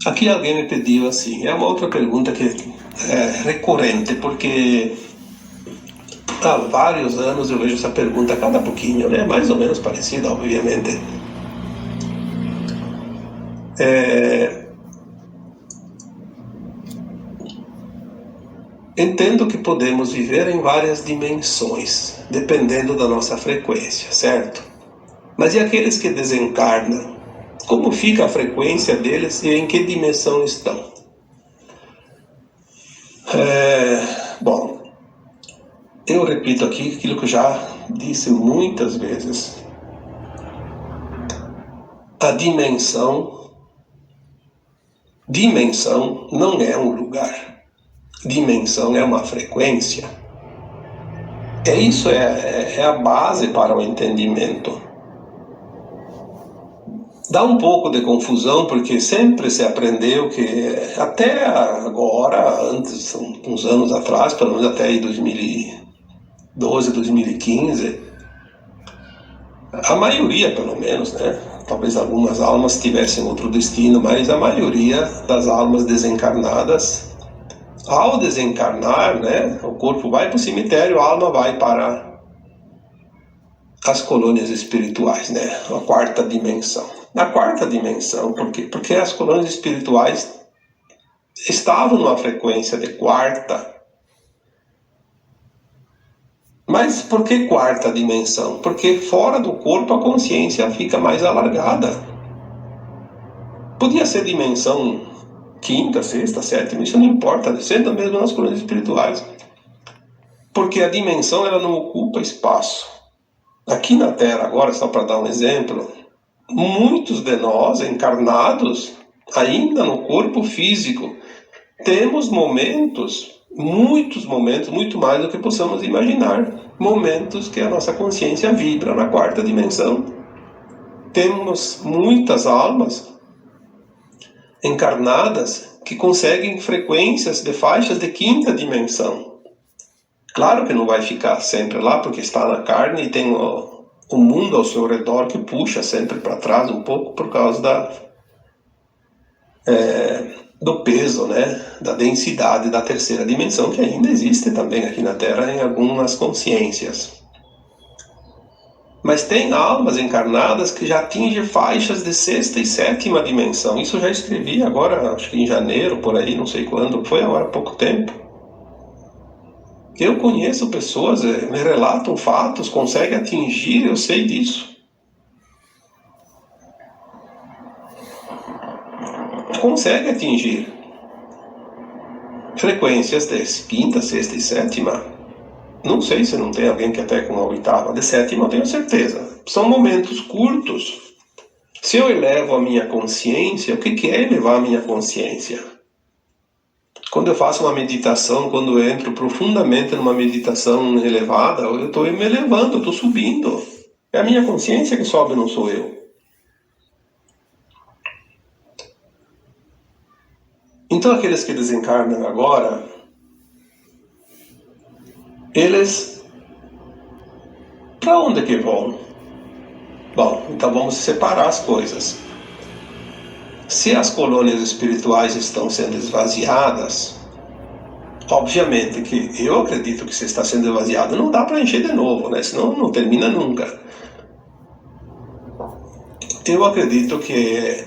Aqui alguém me pediu assim, é uma outra pergunta que é recorrente, porque há vários anos eu vejo essa pergunta a cada pouquinho, né? Mais ou menos parecida, obviamente. Entendo que podemos viver em várias dimensões, dependendo da nossa frequência, certo? Mas e aqueles que desencarnam? Como fica a frequência deles e em que dimensão estão? Bom, eu repito aqui aquilo que eu já disse muitas vezes. A dimensão não é um lugar. Dimensão é uma frequência. Isso é a base para o entendimento. Dá um pouco de confusão, porque sempre se aprendeu que, até agora, antes, uns anos atrás, pelo menos até aí 2012, 2015, a maioria, pelo menos, né? Talvez algumas almas tivessem outro destino, mas a maioria das almas desencarnadas, ao desencarnar, né? O corpo vai para o cemitério, a alma vai para as colônias espirituais, né? A quarta dimensão. Na quarta dimensão, por quê? Porque as colônias espirituais estavam numa frequência de quarta. Mas por que quarta dimensão? Porque fora do corpo a consciência fica mais alargada. Podia ser dimensão quinta, sexta, sétima, isso não importa, sendo mesmo nas colônias espirituais. Porque a dimensão ela não ocupa espaço. Aqui na Terra, agora, só para dar um exemplo, muitos de nós, encarnados, ainda no corpo físico, temos momentos, muitos momentos, muito mais do que possamos imaginar. Momentos que a nossa consciência vibra na quarta dimensão. Temos muitas almas encarnadas que conseguem frequências de faixas de quinta dimensão. Claro que não vai ficar sempre lá, porque está na carne e tem o mundo ao seu redor que puxa sempre para trás um pouco por causa do peso, né, da densidade da terceira dimensão, que ainda existe também aqui na Terra em algumas consciências. Mas tem almas encarnadas que já atingem faixas de sexta e sétima dimensão. Isso eu já escrevi agora, acho que em janeiro, por aí, não sei quando, foi agora há pouco tempo. Eu conheço pessoas, me relatam fatos, conseguem atingir, eu sei disso. Consegue atingir frequências de quinta, sexta e sétima. Não sei se não tem alguém que até com a oitava, de sétima eu tenho certeza. São momentos curtos. Se eu elevo a minha consciência, o que é elevar a minha consciência? Quando eu faço uma meditação, quando eu entro profundamente numa meditação elevada, eu estou me elevando, eu estou subindo. É a minha consciência que sobe, não sou eu. Então aqueles que desencarnam agora, eles para onde que vão? Bom, então vamos separar as coisas. Se as colônias espirituais estão sendo esvaziadas, obviamente que eu acredito que se está sendo esvaziado não dá para encher de novo, né? Senão não termina nunca. Eu acredito que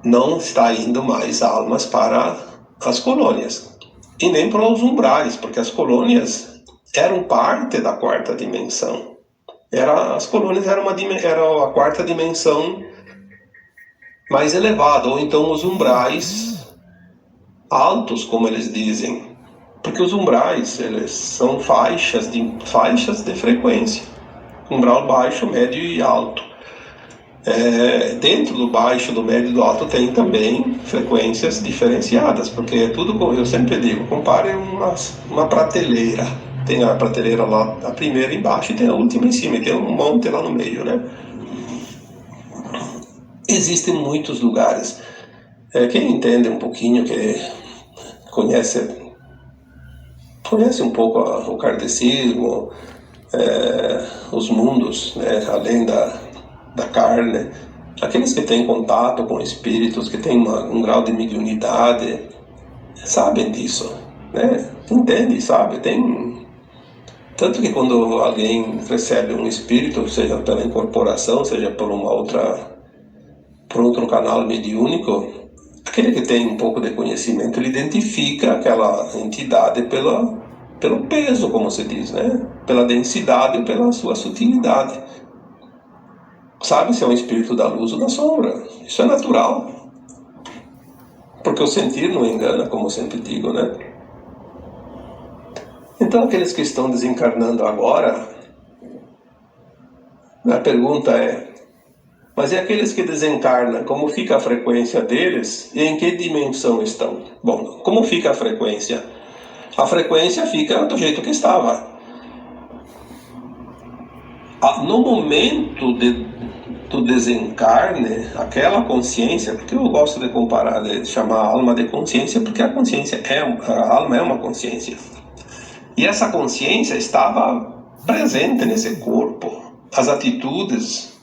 não está indo mais almas para as colônias e nem para os umbrais, porque as colônias eram parte da quarta dimensão. As colônias eram a quarta dimensão mais elevada, ou então os umbrais altos, como eles dizem, porque os umbrais eles são faixas de frequência, umbral baixo, médio e alto. Dentro do baixo, do médio e do alto tem também frequências diferenciadas, porque é tudo, eu sempre digo, compare uma prateleira. Tem a prateleira lá, a primeira embaixo, e tem a última em cima, e tem um monte lá no meio, né? Existem muitos lugares. Quem entende um pouquinho, que conhece um pouco o kardecismo, os mundos, né, além da carne, Aqueles que têm contato com espíritos, que têm um grau de mediunidade, sabem disso, né? Entendem, sabe? Tanto que quando alguém recebe um espírito, seja pela incorporação, seja por outro canal mediúnico, aquele que tem um pouco de conhecimento, ele identifica aquela entidade pelo peso, como se diz, né? Pela densidade e pela sua sutilidade. Sabe se é um espírito da luz ou da sombra. Isso é natural. Porque o sentir não engana, como eu sempre digo, né? Então, aqueles que estão desencarnando agora, a pergunta é: mas e aqueles que desencarnam, como fica a frequência deles e em que dimensão estão? Bom, como fica a frequência? A frequência fica do jeito que estava. No momento do desencarne, aquela consciência, porque eu gosto de comparar, de chamar a alma de consciência, porque a alma é uma consciência. E essa consciência estava presente nesse corpo. As atitudes,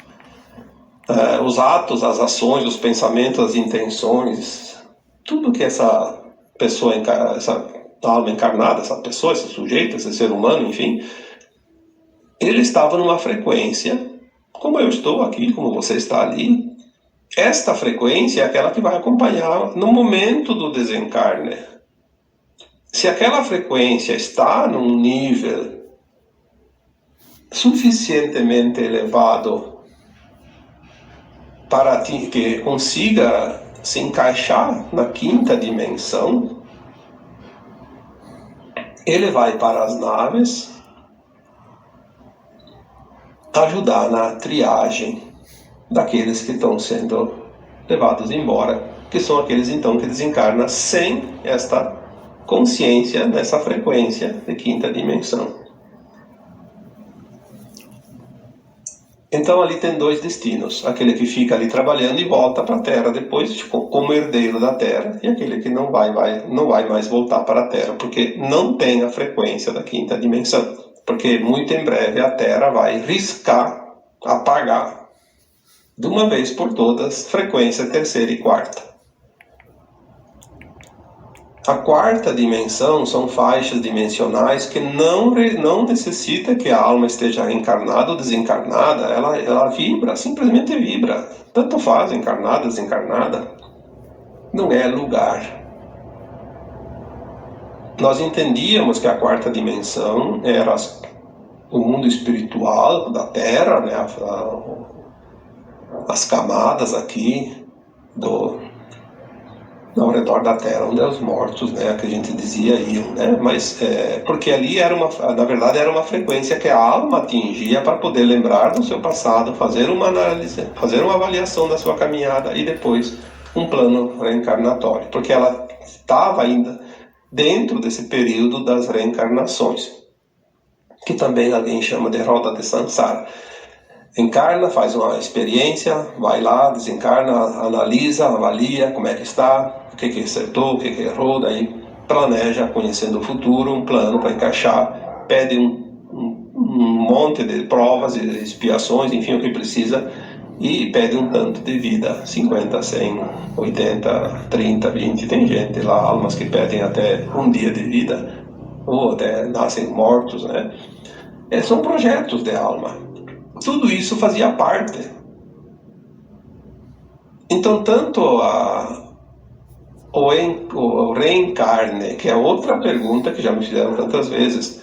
os atos, as ações, os pensamentos, as intenções, tudo que essa pessoa, essa alma encarnada, essa pessoa, esse sujeito, esse ser humano, enfim, ele estava numa frequência, como eu estou aqui, como você está ali. Esta frequência é aquela que vai acompanhar no momento do desencarne. Se aquela frequência está num nível suficientemente elevado para que consiga se encaixar na quinta dimensão, ele vai para as naves ajudar na triagem daqueles que estão sendo levados embora, que são aqueles então que desencarnam sem esta consciência nessa frequência de quinta dimensão. Então ali tem dois destinos: aquele que fica ali trabalhando e volta para a Terra depois, como herdeiro da Terra, e aquele que não vai mais voltar para a Terra, porque não tem a frequência da quinta dimensão. Porque muito em breve a Terra vai riscar, apagar, de uma vez por todas, frequência terceira e quarta. A quarta dimensão são faixas dimensionais que não necessita que a alma esteja reencarnada ou desencarnada, ela vibra, simplesmente vibra. Tanto faz, encarnada, desencarnada. Não é lugar. Nós entendíamos que a quarta dimensão era o mundo espiritual da Terra, né? As camadas aqui ao redor da Terra, onde os mortos, né, que a gente dizia, iam, né? Mas porque ali na verdade era uma frequência que a alma atingia para poder lembrar do seu passado, fazer uma análise, fazer uma avaliação da sua caminhada e depois um plano reencarnatório, porque ela estava ainda dentro desse período das reencarnações, que também alguém chama de roda de samsara. Encarna, faz uma experiência, vai lá, desencarna, analisa, avalia como é que está, o que acertou, o que errou, daí planeja, conhecendo o futuro, um plano para encaixar, pede um monte de provas e expiações, enfim, o que precisa, e pede um tanto de vida, 50, 100, 80, 30, 20, tem gente lá, almas que pedem até um dia de vida, ou até nascem mortos, né? São projetos de alma. Tudo isso fazia parte. Então, tanto o reencarne, que é outra pergunta que já me fizeram tantas vezes.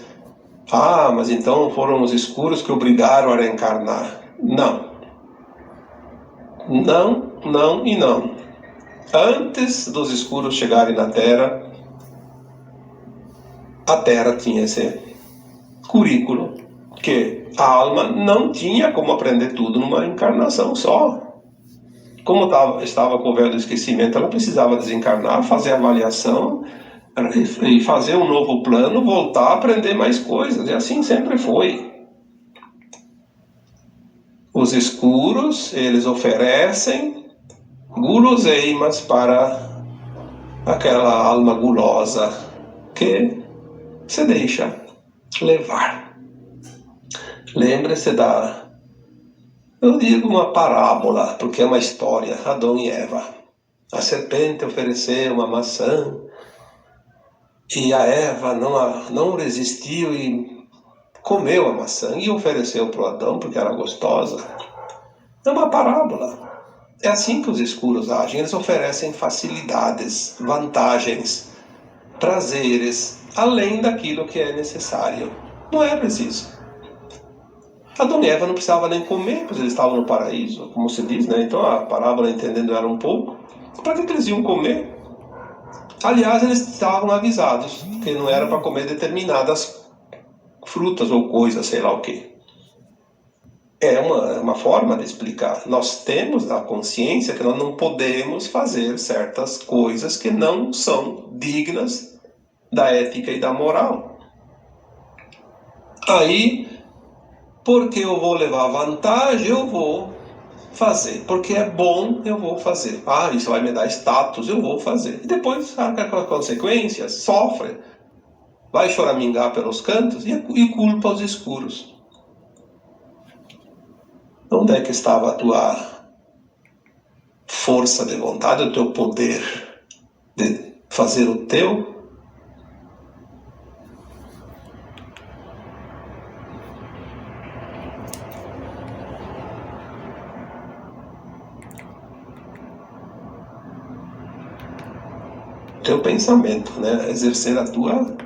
Mas então foram os escuros que obrigaram a reencarnar. Não. Não, não e não. Antes dos escuros chegarem na Terra, a Terra tinha esse currículo que a alma não tinha como aprender tudo numa encarnação só. Como estava com o véu do esquecimento, ela precisava desencarnar, fazer a avaliação e fazer um novo plano, voltar a aprender mais coisas. E assim sempre foi. Os escuros, eles oferecem guloseimas para aquela alma gulosa que se deixa levar. Lembre-se Eu digo uma parábola, porque é uma história, Adão e Eva. A serpente ofereceu uma maçã e a Eva não resistiu e comeu a maçã e ofereceu para o Adão porque era gostosa. É uma parábola. É assim que os escuros agem. Eles oferecem facilidades, vantagens, prazeres, além daquilo que é necessário. Não é preciso. Adão e Eva não precisavam nem comer, pois eles estavam no paraíso, como se diz, né? Então a parábola, entendendo ela um pouco, para que eles iam comer? Aliás, eles estavam avisados que não era para comer determinadas frutas ou coisas, sei lá o quê. É uma forma de explicar. Nós temos a consciência que nós não podemos fazer certas coisas que não são dignas da ética e da moral. Aí, porque eu vou levar vantagem, eu vou fazer. Porque é bom, eu vou fazer. Ah, isso vai me dar status, eu vou fazer. E depois, arca com as consequências, sofre, vai choramingar pelos cantos e culpa os escuros. Onde é que estava a tua força de vontade, o teu poder de fazer o teu? Teu pensamento, né? Exercer a tua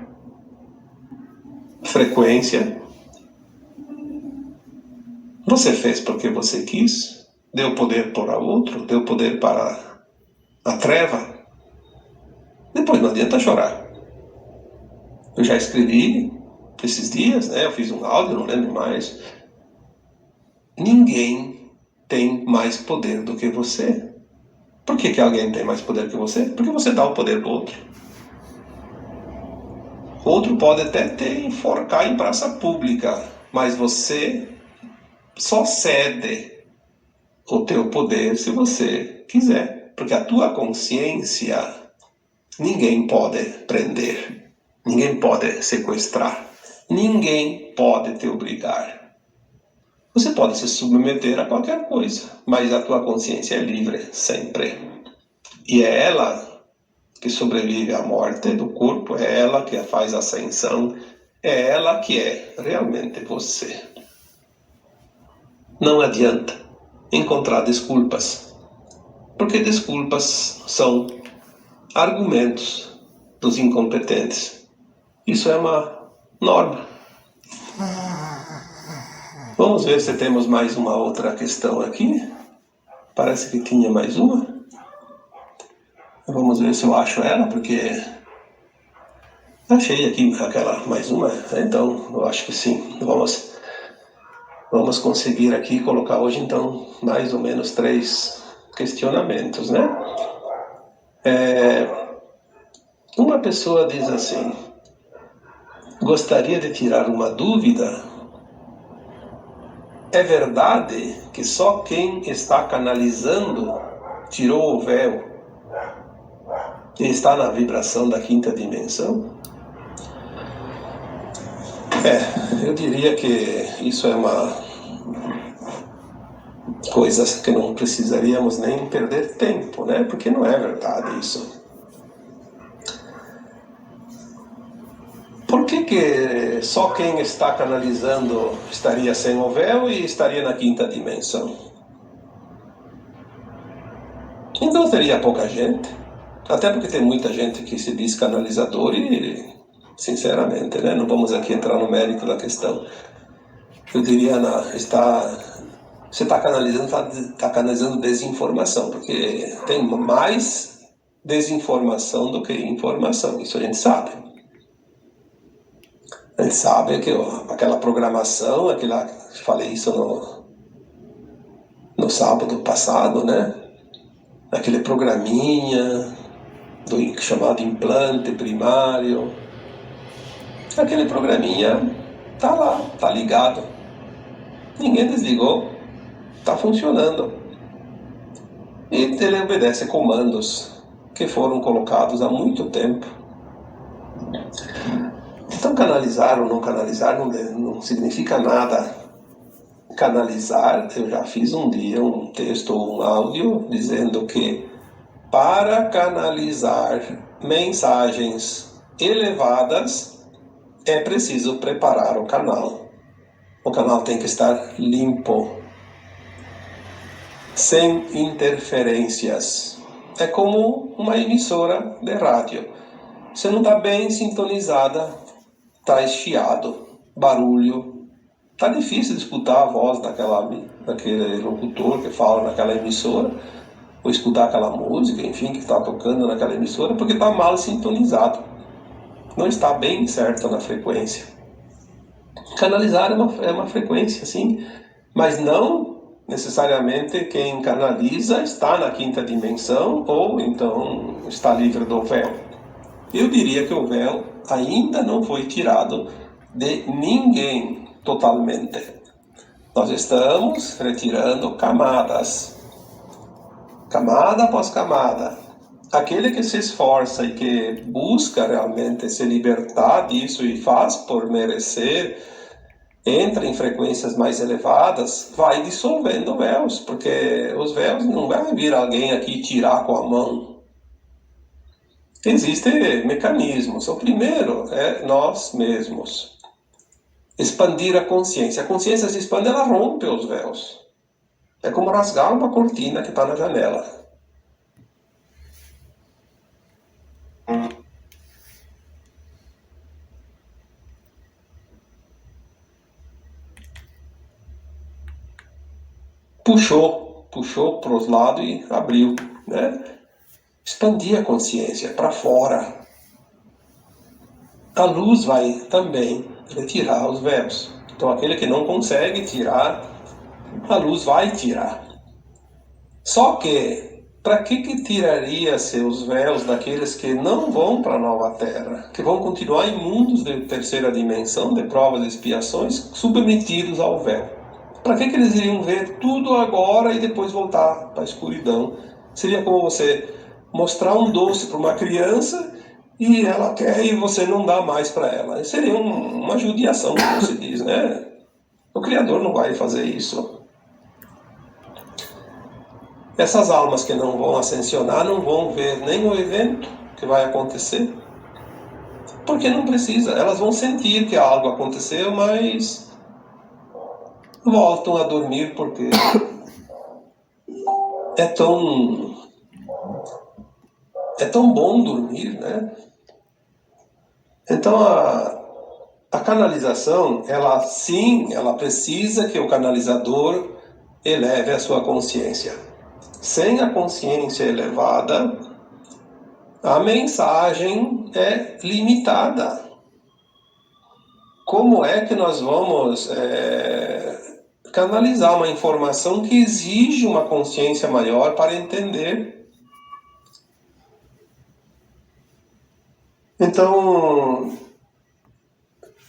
frequência. Você fez porque você quis, deu poder para outro, deu poder para a treva. Depois não adianta chorar. Eu já escrevi esses dias, né? Eu fiz um áudio, não lembro mais. Ninguém tem mais poder do que você. Por que alguém tem mais poder que você? Porque você dá o poder do outro. O outro pode até te enforcar em praça pública, mas você só cede o teu poder se você quiser. Porque a tua consciência ninguém pode prender, ninguém pode sequestrar, ninguém pode te obrigar. Você pode se submeter a qualquer coisa, mas a tua consciência é livre sempre. E é ela que sobrevive à morte do corpo, é ela que faz a ascensão, é ela que é realmente você. Não adianta encontrar desculpas, porque desculpas são argumentos dos incompetentes. Isso é uma norma. Vamos ver se temos mais uma outra questão aqui. Parece que tinha mais uma. Vamos ver se eu acho ela, porque achei aqui aquela mais uma. Então, eu acho que sim. Vamos conseguir aqui colocar hoje, então, mais ou menos 3 questionamentos, né? Uma pessoa diz assim: gostaria de tirar uma dúvida. É verdade que só quem está canalizando tirou o véu e está na vibração da 5ª dimensão? Eu diria que isso é uma coisa que não precisaríamos nem perder tempo, né? Porque não é verdade isso. Por que só quem está canalizando estaria sem o véu e estaria na 5ª dimensão? Então teria pouca gente. Até porque tem muita gente que se diz canalizador e, sinceramente, né, não vamos aqui entrar no mérito da questão. Eu diria, você está canalizando desinformação, porque tem mais desinformação do que informação, isso a gente sabe. A gente sabe que aquela programação, falei isso no sábado passado, né? Aquele programinha chamado implante primário, aquele programinha tá lá, tá ligado. Ninguém desligou, tá funcionando. E ele obedece comandos que foram colocados há muito tempo. Então canalizar ou não canalizar não significa nada. canalizar, eu já fiz um dia um texto ou um áudio dizendo que para canalizar mensagens elevadas é preciso preparar o canal. O canal tem que estar limpo, sem interferências. É como uma emissora de rádio. Você não está bem sintonizada, traz chiado, barulho. Está difícil de escutar a voz daquele locutor que fala naquela emissora, ou escutar aquela música, enfim, que está tocando naquela emissora, porque está mal sintonizado. Não está bem certo na frequência. Canalizar é uma frequência, sim, mas não necessariamente quem canaliza está na quinta dimensão ou então está livre do véu. Eu diria que o véu ainda não foi tirado de ninguém totalmente. Nós estamos retirando camadas, camada após camada. Aquele que se esforça e que busca realmente se libertar disso e faz por merecer, entra em frequências mais elevadas, vai dissolvendo véus, porque os véus não vai vir alguém aqui tirar com a mão. Existem mecanismos. O primeiro é nós mesmos. Expandir a consciência. A consciência se expande, ela rompe os véus. É como rasgar uma cortina que está na janela. Puxou para os lados e abriu, né? Expandir a consciência para fora. A luz vai também retirar os véus. Então aquele que não consegue tirar, a luz vai tirar. Só que, para que tiraria seus véus daqueles que não vão para a nova terra, que vão continuar em mundos de terceira dimensão, de provas e expiações, submetidos ao véu? Para que eles iriam ver tudo agora e depois voltar para a escuridão? Seria como você mostrar um doce para uma criança e ela quer e você não dá mais para ela. Seria uma judiação, como se diz, né? O Criador não vai fazer isso. Essas almas que não vão ascensionar não vão ver nem o evento que vai acontecer, porque não precisa. Elas vão sentir que algo aconteceu, mas voltam a dormir porque é tão bom dormir, né? Então a canalização, ela precisa que o canalizador eleve a sua consciência. Sem a consciência elevada, a mensagem é limitada. Como é que nós vamos canalizar uma informação que exige uma consciência maior para entender? Então,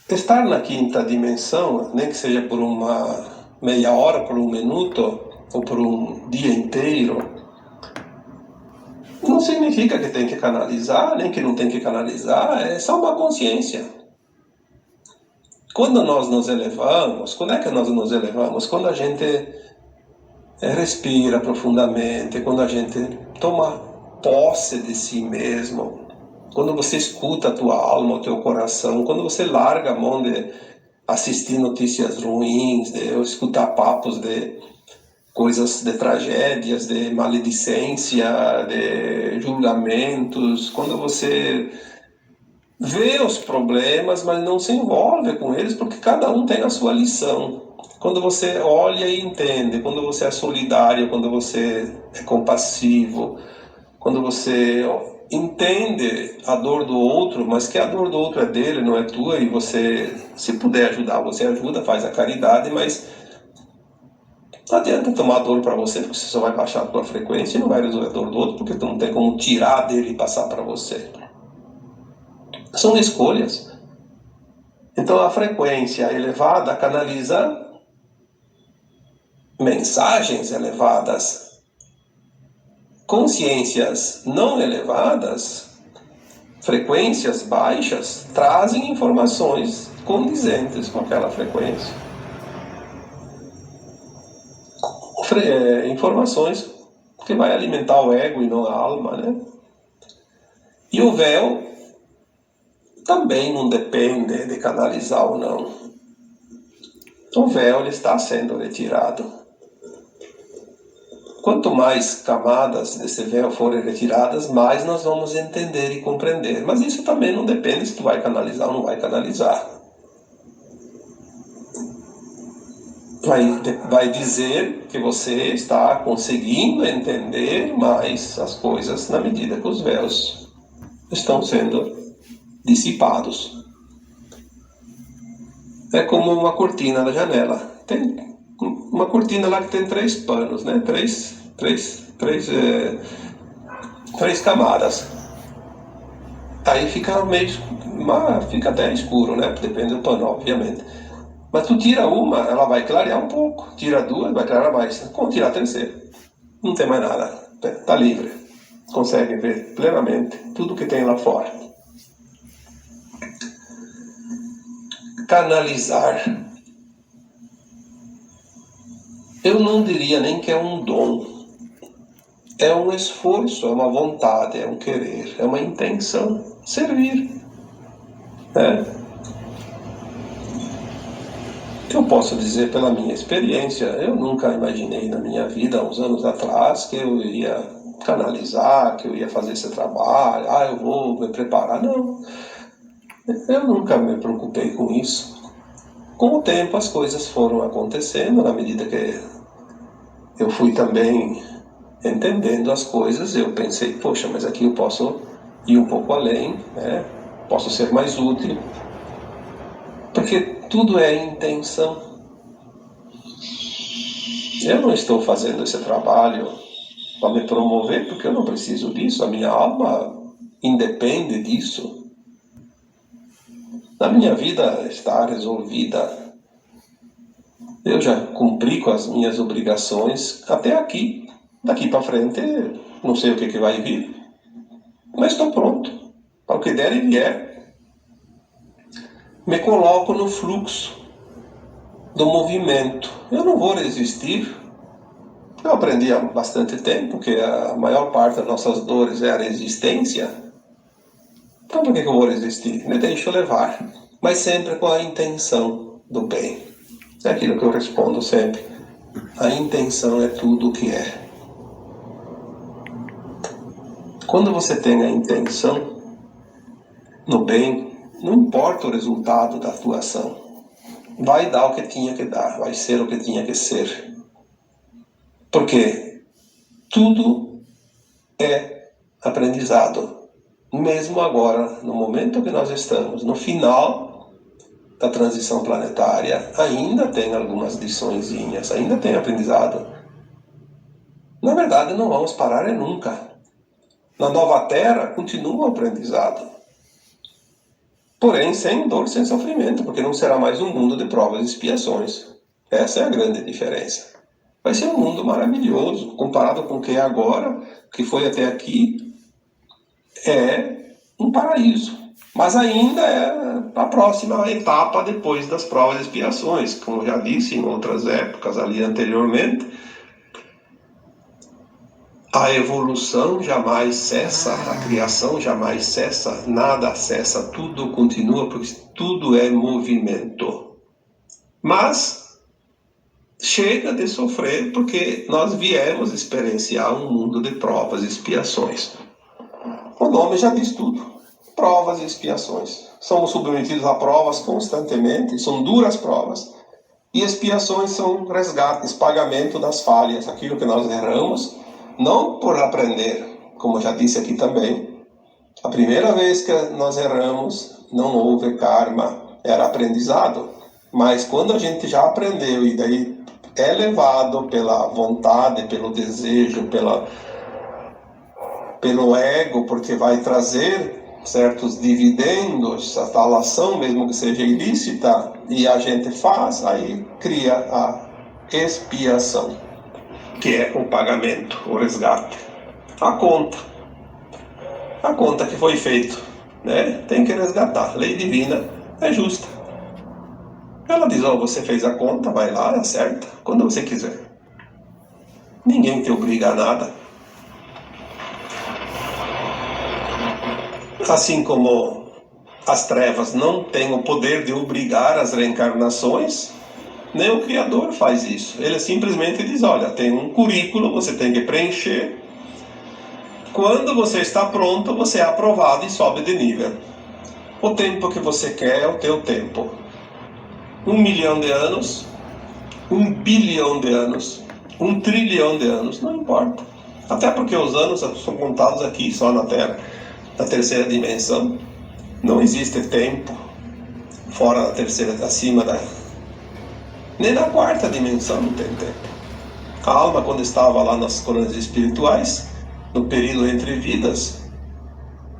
estar na quinta dimensão, nem que seja por uma meia hora, por um minuto, ou por um dia inteiro, não significa que tem que canalizar, nem que não tem que canalizar, é só uma consciência. Quando nós nos elevamos, quando é que nós nos elevamos? Quando a gente respira profundamente, quando a gente toma posse de si mesmo, quando você escuta a tua alma, o teu coração, quando você larga a mão de assistir notícias ruins, de escutar papos de coisas, de tragédias, de maledicência, de julgamentos, quando você vê os problemas, mas não se envolve com eles, porque cada um tem a sua lição. Quando você olha e entende, quando você é solidário, quando você é compassivo, quando você entende a dor do outro, mas que a dor do outro é dele, não é tua, e você, se puder ajudar, você ajuda, faz a caridade, mas não adianta tomar dor para você, porque você só vai baixar a tua frequência e não vai resolver a dor do outro, porque tu não tem como tirar dele e passar para você. São escolhas. Então a frequência elevada canaliza mensagens elevadas. Consciências não elevadas, frequências baixas, trazem informações condizentes com aquela frequência. informações que vai alimentar o ego e não a alma, né? E o véu também não depende de canalizar ou não. O véu ele está sendo retirado. Quanto mais camadas desse véu forem retiradas, mais nós vamos entender e compreender. Mas isso também não depende se tu vai canalizar ou não vai canalizar. Vai dizer que você está conseguindo entender mais as coisas na medida que os véus estão sendo dissipados. É como uma cortina na janela. Tem uma cortina lá que tem 3 panos, né? Três camadas. Aí fica fica até escuro, né? Depende do pano, obviamente. Mas tu tira uma, ela vai clarear um pouco. Tira duas, vai clarear mais. Como tirar a terceira? Não tem mais nada. Tá livre. Consegue ver plenamente tudo que tem lá fora. Canalizar. Eu não diria nem que é um dom. É um esforço, é uma vontade, é um querer, é uma intenção. Servir. Eu posso dizer pela minha experiência, eu nunca imaginei na minha vida, uns anos atrás, que eu ia canalizar, que eu ia fazer esse trabalho, eu vou me preparar. Não, eu nunca me preocupei com isso. Com o tempo as coisas foram acontecendo, na medida que eu fui também entendendo as coisas, eu pensei, poxa, mas aqui eu posso ir um pouco além, né? Posso ser mais útil, porque tudo é intenção. Eu não estou fazendo esse trabalho para me promover, porque eu não preciso disso, a minha alma independe disso. A minha vida está resolvida. Eu já cumpri com as minhas obrigações até aqui. Daqui para frente, não sei o que vai vir, mas estou pronto. Para o que der e vier. Me coloco no fluxo do movimento. Eu não vou resistir. Eu aprendi há bastante tempo que a maior parte das nossas dores é a resistência. Então por que eu vou resistir? Me deixo levar, mas sempre com a intenção do bem. É aquilo que eu respondo sempre. A intenção é tudo o que é. Quando você tem a intenção no bem, não importa o resultado da tua ação. Vai dar o que tinha que dar, vai ser o que tinha que ser. Porque tudo é aprendizado. Mesmo agora, no momento que nós estamos, no final da transição planetária, ainda tem algumas liçõezinhas, ainda tem aprendizado. Na verdade, não vamos parar nunca. Na nova Terra, continua o aprendizado. Porém, sem dor, sem sofrimento, porque não será mais um mundo de provas e expiações. Essa é a grande diferença. Vai ser um mundo maravilhoso, comparado com o que é agora, o que foi até aqui, é um paraíso. Mas ainda é a próxima etapa depois das provas e expiações. Como eu já disse em outras épocas ali anteriormente, a evolução jamais cessa, a criação jamais cessa, nada cessa, tudo continua, porque tudo é movimento. Mas chega de sofrer porque nós viemos experienciar um mundo de provas e expiações. O nome já diz tudo. Provas e expiações. Somos submetidos a provas constantemente, são duras provas. E expiações são resgates, pagamento das falhas, aquilo que nós erramos, não por aprender, como eu já disse aqui também. A primeira vez que nós erramos, não houve karma, era aprendizado. Mas quando a gente já aprendeu e daí é levado pela vontade, pelo desejo, pelo ego, porque vai trazer certos dividendos, a tal ação, mesmo que seja ilícita, e a gente faz, aí cria a expiação, que é o pagamento, o resgate. A conta que foi feito, né? Tem que resgatar. A lei divina é justa. Ela diz, você fez a conta, vai lá, acerta, quando você quiser. Ninguém te obriga a nada. Assim como as trevas não têm o poder de obrigar as reencarnações, nem o Criador faz isso. Ele simplesmente diz, olha, tem um currículo, você tem que preencher. Quando você está pronto, você é aprovado e sobe de nível. O tempo que você quer é o teu tempo. 1 milhão de anos, 1 bilhão de anos, 1 trilhão de anos, não importa. Até porque os anos são contados aqui, só na Terra, na terceira dimensão. Não existe tempo fora da terceira, acima da... Nem na quarta dimensão não tem tempo. A alma, quando estava lá nas colônias espirituais, no período entre vidas,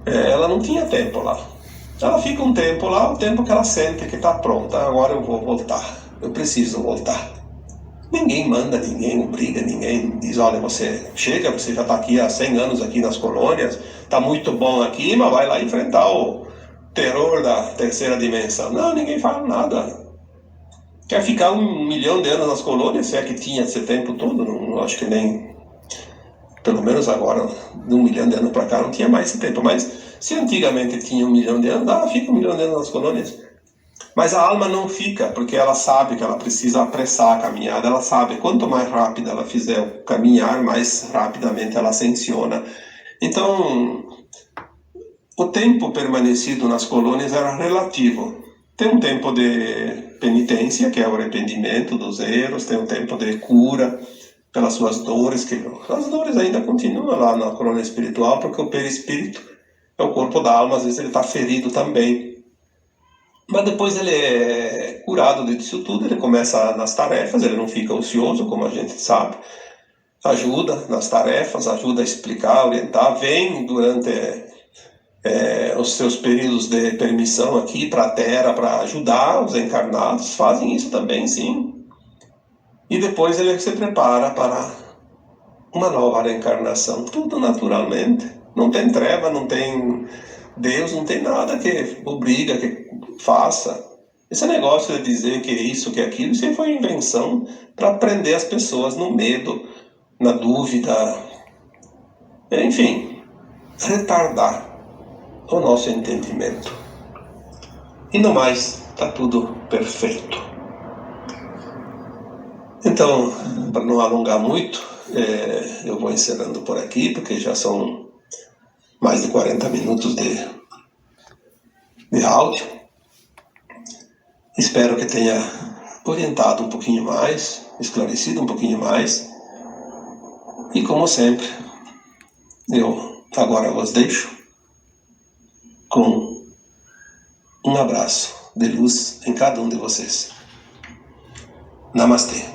ela não tinha tempo lá. Ela fica um tempo lá, o tempo que ela sente que está pronta. Agora eu vou voltar, eu preciso voltar. Ninguém manda, ninguém obriga, ninguém diz, olha, você chega, você já está aqui há 100 anos aqui nas colônias, está muito bom aqui, mas vai lá enfrentar o terror da terceira dimensão. Não, ninguém fala nada. Quer ficar 1 milhão de anos nas colônias, se é que tinha esse tempo todo? Não acho que nem... Pelo menos agora, de 1 milhão de anos para cá, não tinha mais esse tempo. Mas se antigamente tinha 1 milhão de anos, fica 1 milhão de anos nas colônias. Mas a alma não fica, porque ela sabe que ela precisa apressar a caminhada. Ela sabe, quanto mais rápida ela fizer o caminhar, mais rapidamente ela ascensiona. Então, o tempo permanecido nas colônias era relativo. Tem um tempo de penitência, que é o arrependimento dos erros, tem um tempo de cura pelas suas dores, que as dores ainda continuam lá na colônia espiritual, porque o perispírito é o corpo da alma, às vezes ele está ferido também. Mas depois ele é curado disso tudo, ele começa nas tarefas, ele não fica ocioso, como a gente sabe, ajuda nas tarefas, ajuda a explicar, orientar, vem durante os seus períodos de permissão aqui para a Terra para ajudar os encarnados, fazem isso também, sim. E depois ele se prepara para uma nova reencarnação, tudo naturalmente. Não tem treva, não tem Deus, não tem nada que obriga, que faça. Esse negócio de dizer que isso, que aquilo, isso aí foi invenção para prender as pessoas no medo, na dúvida, enfim, retardar o nosso entendimento. E no mais, está tudo perfeito. Então, para não alongar muito, eu vou encerrando por aqui, porque já são mais de 40 minutos de áudio. Espero que tenha orientado um pouquinho mais, esclarecido um pouquinho mais. E como sempre, eu agora vos deixo com um abraço de luz em cada um de vocês. Namastê.